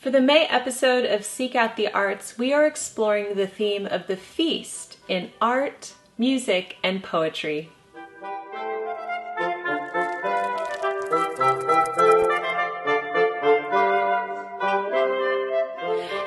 For the May episode of Seek Out the Arts, we are exploring the theme of the feast in art, music, and poetry.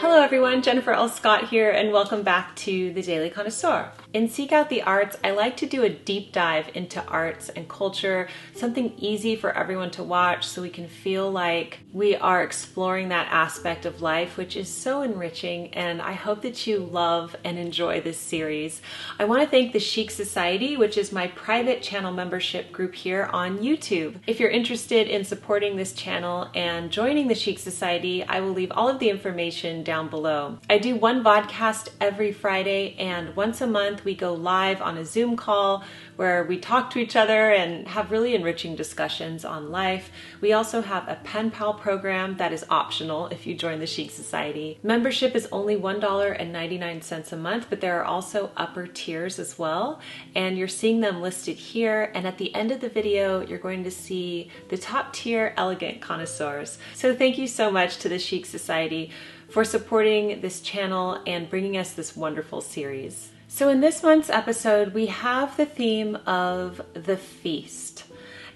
Hello everyone, Jennifer L. Scott here, and welcome back to the Daily Connoisseur. In Seek Out the Arts, I like to do a deep dive into arts and culture, something easy for everyone to watch so we can feel like we are exploring that aspect of life, which is so enriching, and I hope that you love and enjoy this series. I want to thank the Chic Society, which is my private channel membership group here on YouTube. If you're interested in supporting this channel and joining the Chic Society, I will leave all of the information down below. I do one vodcast every Friday, and once a month we go live on a Zoom call where we talk to each other and have really enriching discussions on life. We also have a pen pal program that is optional if you join the Chic Society. Membership is only $1.99 a month, but there are also upper tiers as well, and you're seeing them listed here. And at the end of the video, you're going to see the top tier Elegant Connoisseurs. So thank you so much to the Chic Society for supporting this channel and bringing us this wonderful series. So in this month's episode, we have the theme of the feast.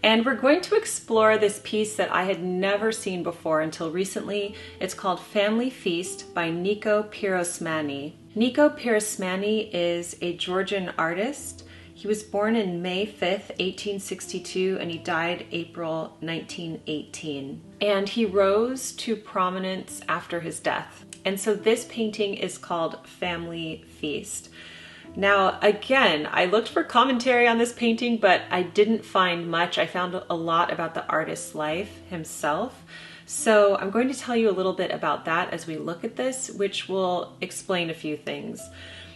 And we're going to explore this piece that I had never seen before until recently. It's called Family Feast by Niko Pirosmani. Niko Pirosmani is a Georgian artist. He was born in May 5th, 1862, and he died April 1918. And he rose to prominence after his death. And so this painting is called Family Feast. Now, again, I looked for commentary on this painting, but I didn't find much. I found a lot about the artist's life himself. So I'm going to tell you a little bit about that as we look at this, which will explain a few things.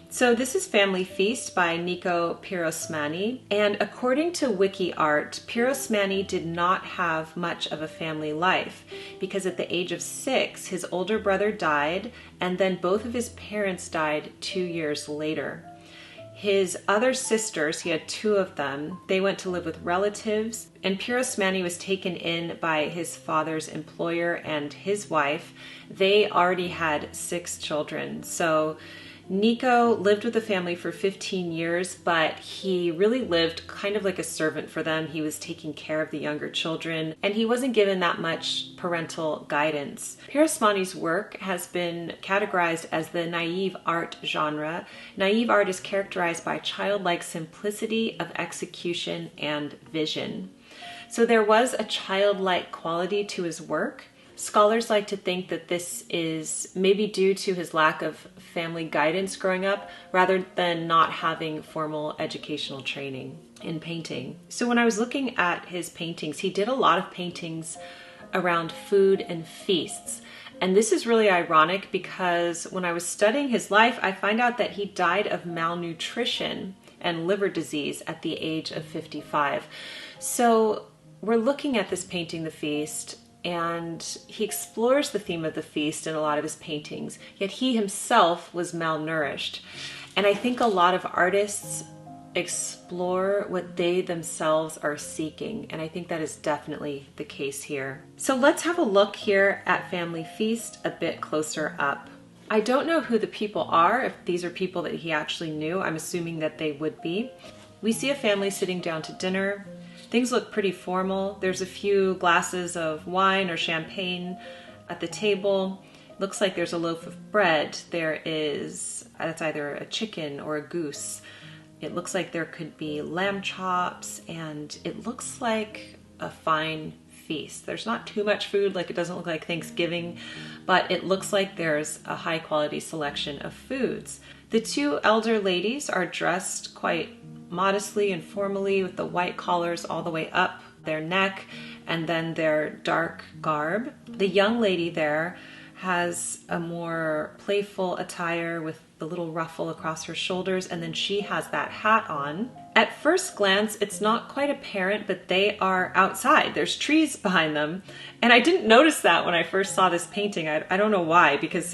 So this is Family Feast by Niko Pirosmani, and according to WikiArt, Pirosmani did not have much of a family life because at the age of 6, his older brother died, and then both of his parents died 2 years later. His other sisters, he had 2 of them, they went to live with relatives, and Pirosmani was taken in by his father's employer and his wife. They already had 6 children, so Niko lived with the family for 15 years, but he really lived kind of like a servant for them. He was taking care of the younger children, and he wasn't given that much parental guidance. Pirosmani's work has been categorized as the naive art genre. Naive art is characterized by childlike simplicity of execution and vision. So there was a childlike quality to his work. Scholars like to think that this is maybe due to his lack of family guidance growing up rather than not having formal educational training in painting. So when I was looking at his paintings, he did a lot of paintings around food and feasts. And this is really ironic because when I was studying his life, I find out that he died of malnutrition and liver disease at the age of 55. So we're looking at this painting, The Feast, and he explores the theme of the feast in a lot of his paintings, yet he himself was malnourished. And I think a lot of artists explore what they themselves are seeking, and I think that is definitely the case here. So let's have a look here at Family Feast a bit closer up. I don't know who the people are, if these are people that he actually knew. I'm assuming that they would be. We see a family sitting down to dinner. Things look pretty formal. There's a few glasses of wine or champagne at the table. Looks like there's a loaf of bread. That's either a chicken or a goose. It looks like there could be lamb chops, and it looks like a fine feast. There's not too much food, like it doesn't look like Thanksgiving, but it looks like there's a high quality selection of foods. The 2 elder ladies are dressed quite modestly and formally with the white collars all the way up their neck and then their dark garb. The young lady there has a more playful attire with the little ruffle across her shoulders, and then she has that hat on. At first glance, it's not quite apparent, but they are outside. There's trees behind them, and I didn't notice that when I first saw this painting. I don't know why, because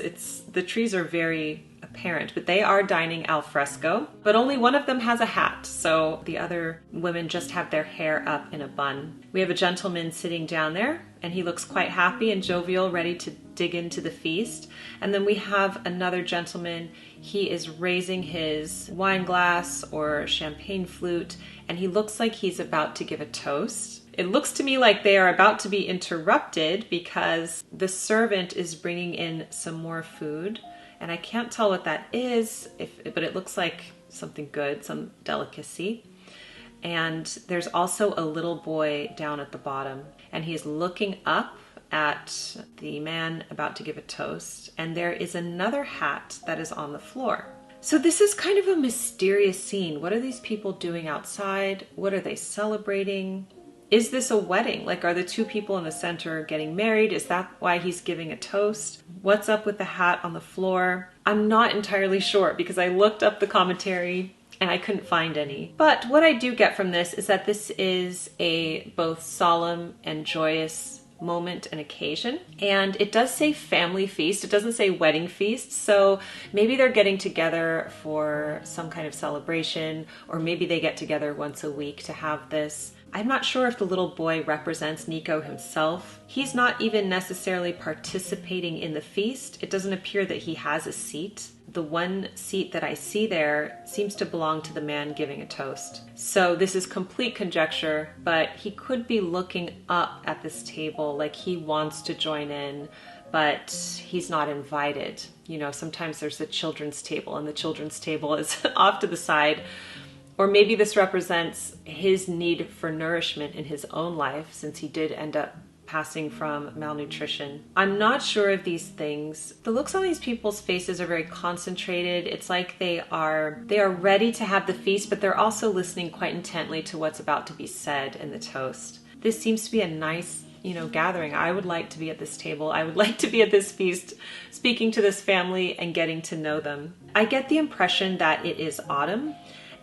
the trees are very apparent parent, but they are dining al fresco, but only one of them has a hat, so the other women just have their hair up in a bun. We have a gentleman sitting down there, and he looks quite happy and jovial, ready to dig into the feast. And then we have another gentleman. He is raising his wine glass or champagne flute, and he looks like he's about to give a toast. It looks to me like they are about to be interrupted because the servant is bringing in some more food, and I can't tell what that is, but it looks like something good, some delicacy. And there's also a little boy down at the bottom, and he's looking up at the man about to give a toast, and there is another hat that is on the floor. So this is kind of a mysterious scene. What are these people doing outside? What are they celebrating? Is this a wedding? Like, are the two people in the center getting married? Is that why he's giving a toast? What's up with the hat on the floor? I'm not entirely sure because I looked up the commentary and I couldn't find any. But what I do get from this is that this is a both solemn and joyous moment and occasion. And it does say family feast. It doesn't say wedding feast. So maybe they're getting together for some kind of celebration, or maybe they get together once a week to have this. I'm not sure if the little boy represents Niko himself. He's not even necessarily participating in the feast. It doesn't appear that he has a seat. The one seat that I see there seems to belong to the man giving a toast. So this is complete conjecture, but he could be looking up at this table like he wants to join in, but he's not invited. You know, sometimes there's a children's table and the children's table is off to the side. Or maybe this represents his need for nourishment in his own life, since he did end up passing from malnutrition. I'm not sure of these things. The looks on these people's faces are very concentrated. It's like they are ready to have the feast, but they're also listening quite intently to what's about to be said in the toast. This seems to be a nice, gathering. I would like to be at this table. I would like to be at this feast, speaking to this family and getting to know them. I get the impression that it is autumn.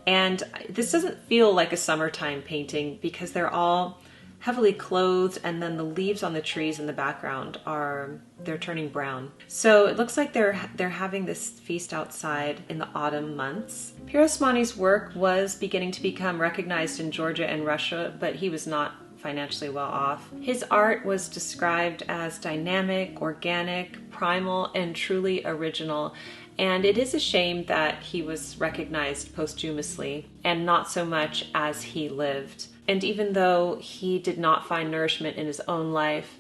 And this doesn't feel like a summertime painting because they're all heavily clothed, and then the leaves on the trees in the background they're turning brown. So it looks like they're having this feast outside in the autumn months. Pirosmani's work was beginning to become recognized in Georgia and Russia, but he was not financially well off. His art was described as dynamic, organic, primal, and truly original. And it is a shame that he was recognized posthumously and not so much as he lived. And even though he did not find nourishment in his own life,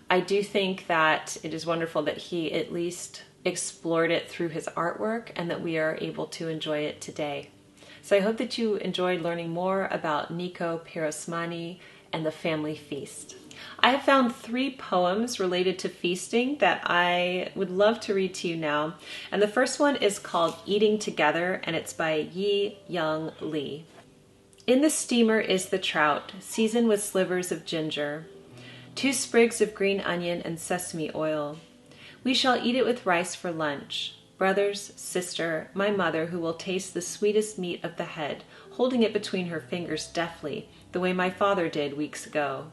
I do think that it is wonderful that he at least explored it through his artwork and that we are able to enjoy it today. So I hope that you enjoyed learning more about Niko Pirosmani and the family feast. I have found 3 poems related to feasting that I would love to read to you now. And the first one is called Eating Together, and it's by Yi Young Lee. In the steamer is the trout, seasoned with slivers of ginger, 2 sprigs of green onion and sesame oil. We shall eat it with rice for lunch. Brothers, sister, my mother, who will taste the sweetest meat of the head, holding it between her fingers deftly, the way my father did weeks ago.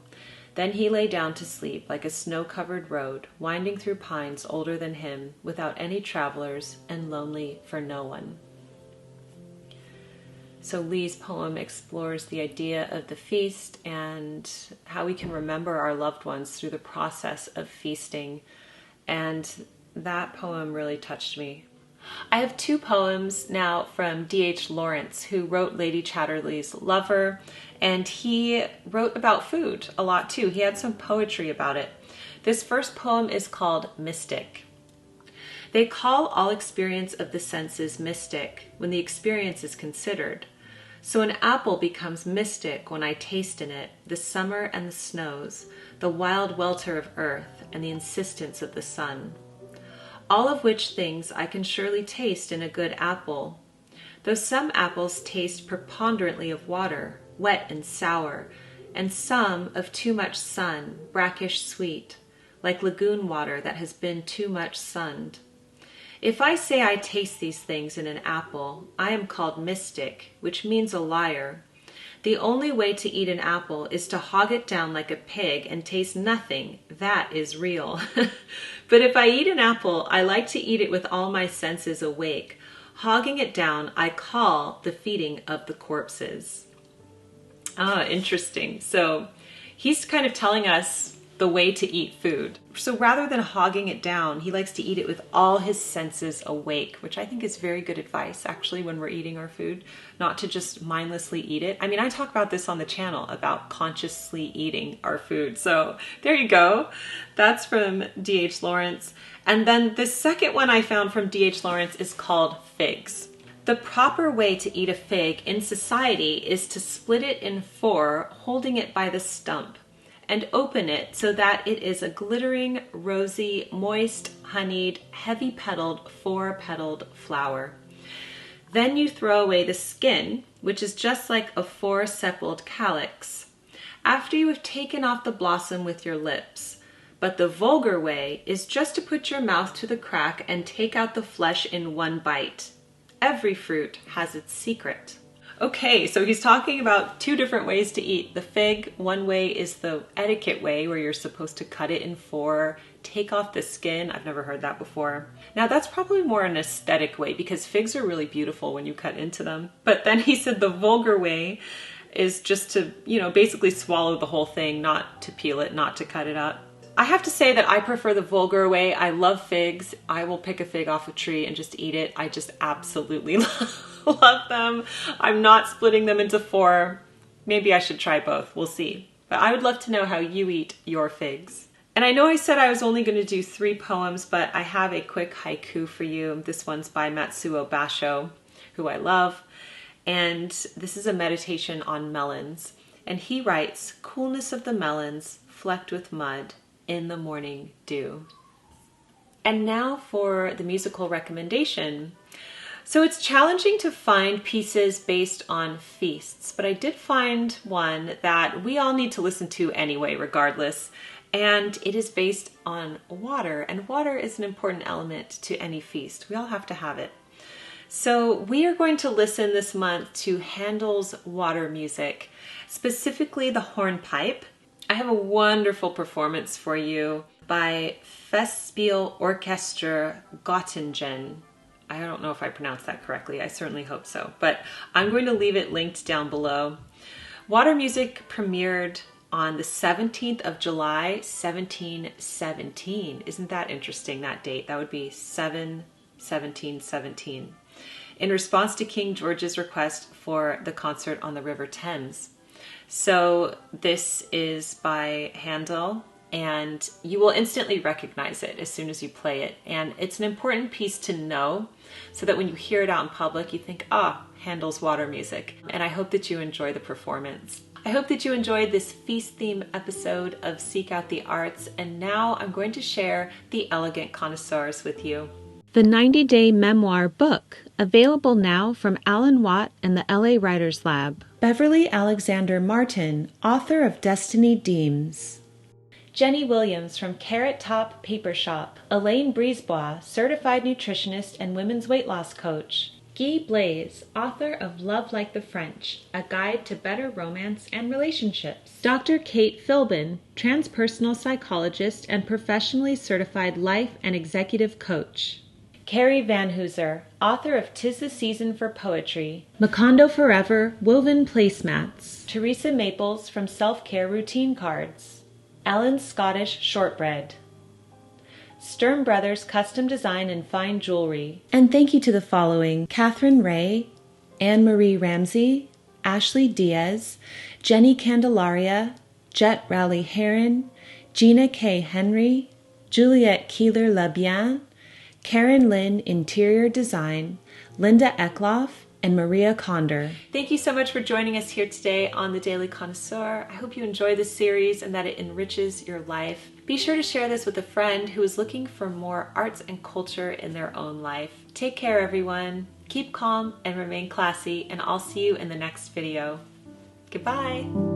Then he lay down to sleep like a snow-covered road, winding through pines older than him, without any travelers, and lonely for no one. So Lee's poem explores the idea of the feast and how we can remember our loved ones through the process of feasting. And that poem really touched me. I have 2 poems now from D.H. Lawrence, who wrote Lady Chatterley's Lover, and he wrote about food a lot too. He had some poetry about it. This first poem is called Mystic. They call all experience of the senses mystic when the experience is considered. So an apple becomes mystic when I taste in it the summer and the snows, the wild welter of earth and the insistence of the sun. All of which things I can surely taste in a good apple, though some apples taste preponderantly of water, wet and sour, and some of too much sun, brackish sweet, like lagoon water that has been too much sunned. If I say I taste these things in an apple, I am called mystic, which means a liar. The only way to eat an apple is to hog it down like a pig and taste nothing. That is real. But if I eat an apple, I like to eat it with all my senses awake. Hogging it down, I call the feeding of the corpses. Ah, interesting. So he's kind of telling us the way to eat food. So rather than hogging it down, he likes to eat it with all his senses awake, which I think is very good advice actually when we're eating our food, not to just mindlessly eat it. I mean, I talk about this on the channel about consciously eating our food. So there you go. That's from D.H. Lawrence. And then the second one I found from D.H. Lawrence is called figs. The proper way to eat a fig in society is to split it in four, holding it by the stump, and open it so that it is a glittering, rosy, moist, honeyed, heavy-petaled, four-petaled flower. Then you throw away the skin, which is just like a four-sepaled calyx, after you have taken off the blossom with your lips. But the vulgar way is just to put your mouth to the crack and take out the flesh in one bite. Every fruit has its secret. Okay, so he's talking about two different ways to eat the fig. One way is the etiquette way, where you're supposed to cut it in four, take off the skin. I've never heard that before. Now that's probably more an aesthetic way because figs are really beautiful when you cut into them. But then he said the vulgar way is just to, basically swallow the whole thing, not to peel it, not to cut it up. I have to say that I prefer the vulgar way. I love figs. I will pick a fig off a tree and just eat it. I just absolutely love them. I'm not splitting them into four. Maybe I should try both. We'll see. But I would love to know how you eat your figs. And I know I said I was only going to do 3 poems, but I have a quick haiku for you. This one's by Matsuo Basho, who I love. And this is a meditation on melons. And he writes, "Coolness of the melons, flecked with mud, in the morning dew." And now for the musical recommendation. So it's challenging to find pieces based on feasts, but I did find one that we all need to listen to anyway, regardless. And it is based on water, and water is an important element to any feast. We all have to have it. So we are going to listen this month to Handel's water music, specifically the hornpipe. I have a wonderful performance for you by Festspielorchester Göttingen. I don't know if I pronounced that correctly. I certainly hope so, but I'm going to leave it linked down below. Water music premiered on the 17th of July, 1717. Isn't that interesting, that date? That would be 7/17/17. In response to King George's request for the concert on the River Thames. So this is by Handel, and you will instantly recognize it as soon as you play it. And it's an important piece to know so that when you hear it out in public, you think, Handel's water music. And I hope that you enjoy the performance. I hope that you enjoyed this feast theme episode of Seek Out the Arts. And now I'm going to share the Elegant Connoisseurs with you. The 90-Day Memoir book, available now from Alan Watt and the LA Writers Lab. Beverly Alexander Martin, author of Destiny Deems. Jenny Williams from Carrot Top Paper Shop. Elaine Brisebois, certified nutritionist and women's weight loss coach. Guy Blaise, author of Love Like the French, a guide to better romance and relationships. Dr. Kate Philbin, transpersonal psychologist and professionally certified life and executive coach. Carrie Van Hooser, author of 'Tis the Season for Poetry. Macondo Forever, woven placemats. Teresa Maples from Self-Care Routine Cards. Ellen's Scottish Shortbread. Sturm Brothers Custom Design and Fine Jewelry. And thank you to the following: Catherine Ray, Anne-Marie Ramsey, Ashley Diaz, Jenny Candelaria, Jet Rowley Heron, Gina K. Henry, Juliette Keeler-Labien, Karen Lynn Interior Design, Linda Eckloff, and Maria Condor. Thank you so much for joining us here today on The Daily Connoisseur. I hope you enjoy this series and that it enriches your life. Be sure to share this with a friend who is looking for more arts and culture in their own life. Take care, everyone. Keep calm and remain classy, and I'll see you in the next video. Goodbye.